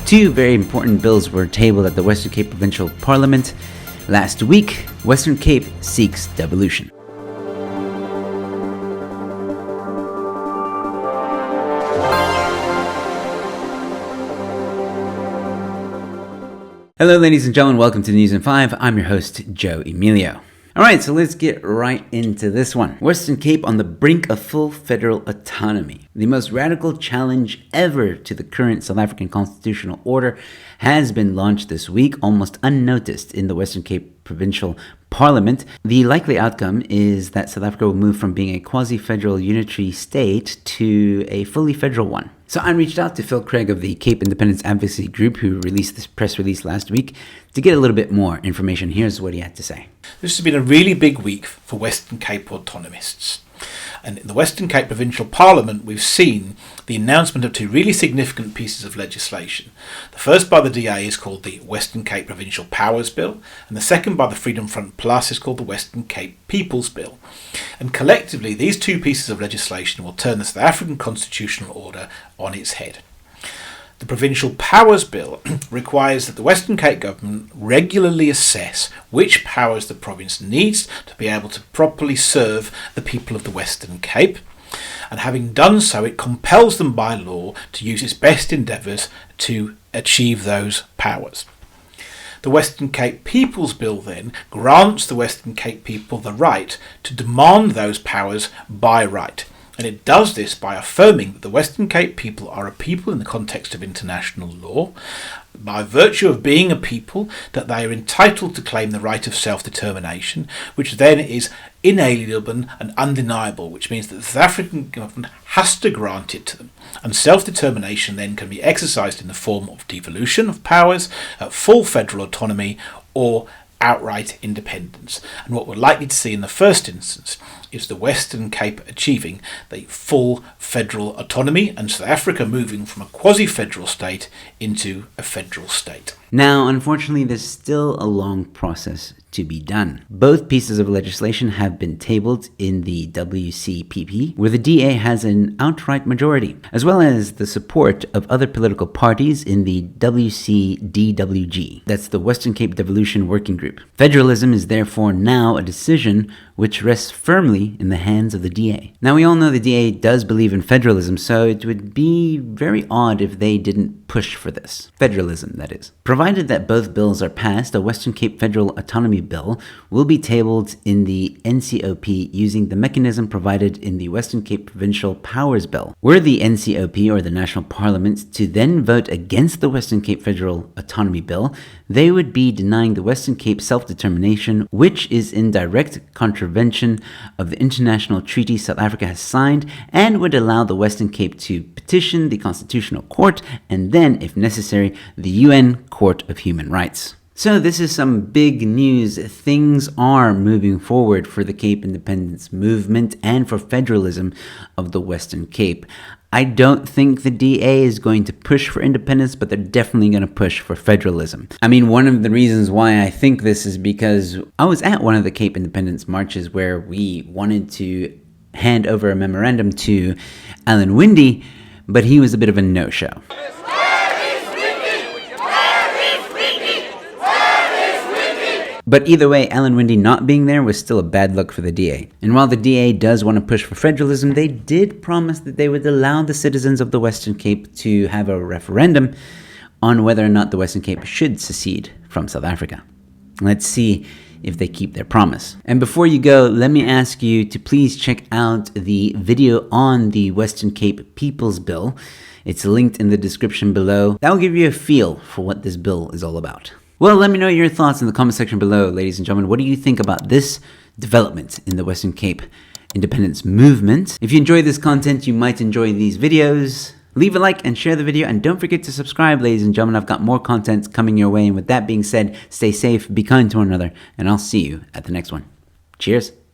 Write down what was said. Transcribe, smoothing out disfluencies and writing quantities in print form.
Two very important bills were tabled at the Western Cape Provincial Parliament last week. Western Cape seeks devolution. Hello ladies and gentlemen, welcome to News in 5. I'm your host, Joe Emilio. Alright, so let's get right into this one. Western Cape on the brink of full federal autonomy. The most radical challenge ever to the current South African constitutional order has been launched this week, almost unnoticed in the Western Cape Provincial Parliament. The likely outcome is that South Africa will move from being a quasi-federal unitary state to a fully federal one. So I reached out to Phil Craig of the Cape Independence Advocacy Group, who released this press release last week, to get a little bit more information. Here's what he had to say. This has been a really big week for Western Cape autonomists. And in the Western Cape Provincial Parliament, we've seen the announcement of two really significant pieces of legislation. The first by the DA is called the Western Cape Provincial Powers Bill, and the second by the Freedom Front Plus is called the Western Cape People's Bill. And collectively, these two pieces of legislation will turn the South African constitutional order on its head. The Provincial Powers Bill requires that the Western Cape Government regularly assess which powers the province needs to be able to properly serve the people of the Western Cape, and having done so, it compels them by law to use its best endeavours to achieve those powers. The Western Cape People's Bill then grants the Western Cape people the right to demand those powers by right. And it does this by affirming that the Western Cape people are a people in the context of international law, by virtue of being a people that they are entitled to claim the right of self-determination, which then is inalienable and undeniable, which means that the South African government has to grant it to them. And self-determination then can be exercised in the form of devolution of powers, full federal autonomy, or outright independence. And what we're likely to see in the first instance is the Western Cape achieving the full federal autonomy and South Africa moving from a quasi-federal state into a federal state. Now, unfortunately, there's still a long process to be done. Both pieces of legislation have been tabled in the WCPP, where the DA has an outright majority, as well as the support of other political parties in the WCDWG. That's the Western Cape Devolution Working Group. Federalism is therefore now a decision which rests firmly in the hands of the DA. Now, we all know the DA does believe in federalism, so it would be very odd if they didn't push for this. Federalism, that is. Provided that both bills are passed, a Western Cape Federal Autonomy Bill will be tabled in the NCOP using the mechanism provided in the Western Cape Provincial Powers Bill. Were the NCOP, or the National Parliament, to then vote against the Western Cape Federal Autonomy Bill, they would be denying the Western Cape self-determination, which is in direct contravention of the international treaty South Africa has signed, and would allow the Western Cape to petition the Constitutional Court and then, if necessary, the UN Court of Human Rights. So this is some big news. Things are moving forward for the Cape Independence movement and for federalism of the Western Cape. I don't think the DA is going to push for independence, but they're definitely going to push for federalism. I mean, one of the reasons why I think this is because I was at one of the Cape Independence marches where we wanted to hand over a memorandum to Alan Winde, but he was a bit of a no-show. But either way, Alan Winde not being there was still a bad look for the DA. And while the DA does want to push for federalism, they did promise that they would allow the citizens of the Western Cape to have a referendum on whether or not the Western Cape should secede from South Africa. Let's see if they keep their promise. And before you go, let me ask you to please check out the video on the Western Cape People's Bill. It's linked in the description below. That will give you a feel for what this bill is all about. Well, let me know your thoughts in the comment section below, ladies and gentlemen. What do you think about this development in the Western Cape independence movement? If you enjoy this content, you might enjoy these videos. Leave a like and share the video, and don't forget to subscribe, ladies and gentlemen. I've got more content coming your way. And with that being said, stay safe, be kind to one another, and I'll see you at the next one. Cheers.